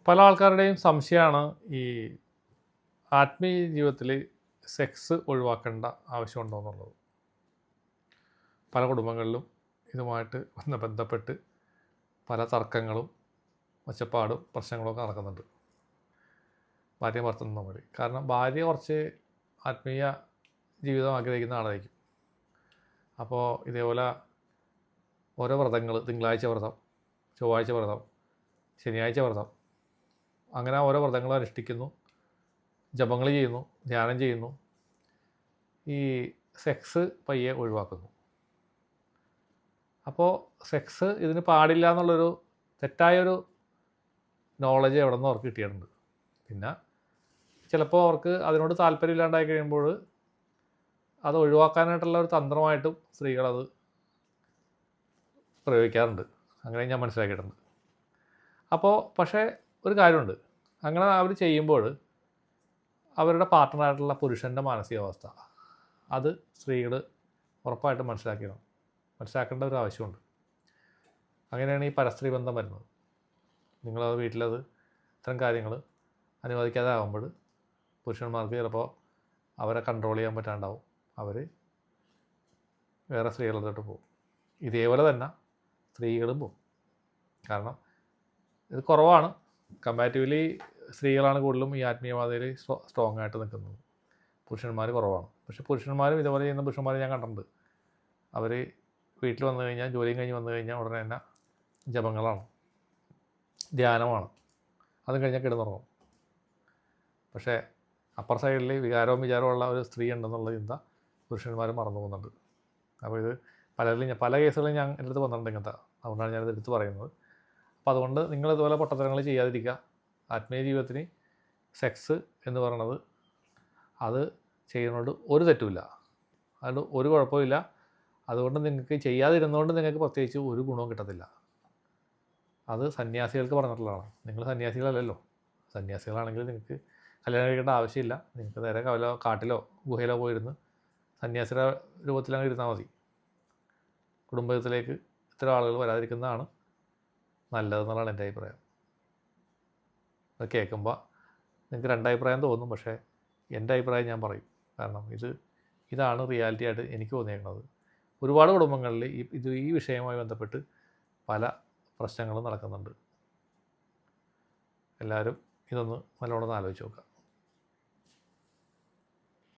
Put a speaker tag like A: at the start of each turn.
A: പല ആൾക്കാരുടെയും സംശയമാണ് ഈ ആത്മീയ ജീവിതത്തിൽ സെക്സ് ഒഴിവാക്കേണ്ട ആവശ്യമുണ്ടോ എന്നുള്ളത്. പല കുടുംബങ്ങളിലും ഇതുമായിട്ട് ബന്ധപ്പെട്ട് പല തർക്കങ്ങളും ഒച്ചപ്പാടും പ്രശ്നങ്ങളൊക്കെ നടക്കുന്നുണ്ട് ഭാര്യ ഭർത്തൃ തമ്മിൽ. കാരണം ഭാര്യ കുറച്ച് ആത്മീയ ജീവിതം ആഗ്രഹിക്കുന്ന ആളായിരിക്കും. അപ്പോൾ ഇതേപോലെ ഓരോ വ്രതങ്ങൾ, തിങ്കളാഴ്ച വ്രതം, ചൊവ്വാഴ്ച വ്രതം, ശനിയാഴ്ച വ്രതം, അങ്ങനെ ഓരോ വ്രതങ്ങൾ അനുഷ്ഠിക്കുന്നു, ജപങ്ങൾ ചെയ്യുന്നു, ധ്യാനം ചെയ്യുന്നു, ഈ സെക്സ് പയ്യെ ഒഴിവാക്കുന്നു. അപ്പോൾ സെക്സ് ഇതിന് പാടില്ല എന്നുള്ളൊരു തെറ്റായൊരു നോളജ് എവിടെ നിന്ന് അവർക്ക് കിട്ടിയിട്ടുണ്ട്. പിന്നെ ചിലപ്പോൾ അവർക്ക് അതിനോട് താല്പര്യമില്ലാണ്ടായി കഴിയുമ്പോൾ അത് ഒഴിവാക്കാനായിട്ടുള്ള ഒരു തന്ത്രമായിട്ടും സ്ത്രീകളത് പ്രയോഗിക്കാറുണ്ട്. അങ്ങനെ ഞാൻ മനസ്സിലാക്കിയിട്ടുണ്ട്. അപ്പോൾ പക്ഷേ ഒരു കാര്യമുണ്ട്, അങ്ങനെ അവർ ചെയ്യുമ്പോൾ അവരുടെ പാർട്ട്ണറായിട്ടുള്ള പുരുഷൻ്റെ മാനസികാവസ്ഥ അത് സ്ത്രീകൾ ഉറപ്പായിട്ടും മനസ്സിലാക്കേണ്ട ഒരു ആവശ്യമുണ്ട്. അങ്ങനെയാണ് ഈ പരസ്ത്രീ ബന്ധം വരുന്നത്. നിങ്ങളത് വീട്ടിലത് ഇത്തരം കാര്യങ്ങൾ അനുവദിക്കാതെ ആകുമ്പോൾ പുരുഷന്മാർക്ക് ചിലപ്പോൾ അവരെ കൺട്രോൾ ചെയ്യാൻ പറ്റാണ്ടാവും, അവർ വേറെ സ്ത്രീകളുടെ പോകും. ഇതേപോലെ തന്നെ സ്ത്രീകളും പോകും. കാരണം ഇത് കുറവാണ്, കമ്പാരിറ്റീവ്ലി സ്ത്രീകളാണ് കൂടുതലും ഈ ആത്മീയവാദയിൽ സ്ട്രോങ് ആയിട്ട് നിൽക്കുന്നത്. പുരുഷന്മാർ കുറവാണ്. പക്ഷേ പുരുഷന്മാരും ഇതുപോലെ ചെയ്യുന്ന പുരുഷന്മാരെ ഞാൻ കണ്ടിട്ടുണ്ട്. അവർ വീട്ടിൽ വന്നു കഴിഞ്ഞാൽ, ജോലിയും കഴിഞ്ഞ് വന്നു കഴിഞ്ഞാൽ ഉടനെ തന്നെ ജപങ്ങളാണ്, ധ്യാനമാണ്, അതും കഴിഞ്ഞാൽ കിടന്നുറങ്ങും. പക്ഷേ അപ്പർ സൈഡിൽ വികാരവും വിചാരമുള്ള ഒരു സ്ത്രീ ഉണ്ടെന്നുള്ള ചിന്ത പുരുഷന്മാർ മറന്നു പോകുന്നുണ്ട്. അപ്പോൾ ഇത് പല കേസുകളും ഞാൻ എൻ്റെ അടുത്ത് വന്നിട്ടുണ്ട് ഇങ്ങനത്തെ. അതുകൊണ്ടാണ് ഞാനിത് എടുത്ത് പറയുന്നത്. അപ്പോൾ അതുകൊണ്ട് നിങ്ങളിതുപോലെ പൊട്ടത്തരങ്ങൾ ചെയ്യാതിരിക്കുക. ആത്മീയ ജീവിതത്തിന് സെക്സ് എന്ന് പറയുന്നത് അത് ചെയ്യുന്നതുകൊണ്ട് ഒരു തെറ്റുമില്ല, അതുകൊണ്ട് ഒരു കുഴപ്പമില്ല. അതുകൊണ്ട് നിങ്ങൾക്ക് ചെയ്യാതിരുന്നതുകൊണ്ട് നിങ്ങൾക്ക് പ്രത്യേകിച്ച് ഒരു ഗുണവും കിട്ടത്തില്ല. അത് സന്യാസികൾക്ക് പറഞ്ഞിട്ടുള്ളതാണ്. നിങ്ങൾ സന്യാസികളല്ലല്ലോ. സന്യാസികളാണെങ്കിൽ നിങ്ങൾക്ക് കല്യാണം കഴിക്കേണ്ട ആവശ്യമില്ല. നിങ്ങൾക്ക് നേരെ കാട്ടിലോ ഗുഹയിലോ പോയിരുന്ന് സന്യാസിയുടെ രൂപത്തിലങ്ങ് ഇരുന്നാൽ മതി. കുടുംബത്തിലേക്ക് ഇത്തരം ആളുകൾ വരാതിരിക്കുന്നതാണ് നല്ലതെന്നുള്ളതാണ് എൻ്റെ അഭിപ്രായം. അത് കേൾക്കുമ്പോൾ നിങ്ങൾക്ക് രണ്ടഭിപ്രായം തോന്നും, പക്ഷേ എൻ്റെ അഭിപ്രായം ഞാൻ പറയും. കാരണം ഇതാണ് റിയാലിറ്റി ആയിട്ട് എനിക്ക് തോന്നിയേക്കുന്നത്. ഒരുപാട് കുടുംബങ്ങളിൽ ഈ വിഷയവുമായി ബന്ധപ്പെട്ട് പല പ്രശ്നങ്ങളും നടക്കുന്നുണ്ട്. എല്ലാവരും ഇതൊന്ന് നല്ലോണം ആലോചിച്ച് നോക്കുക.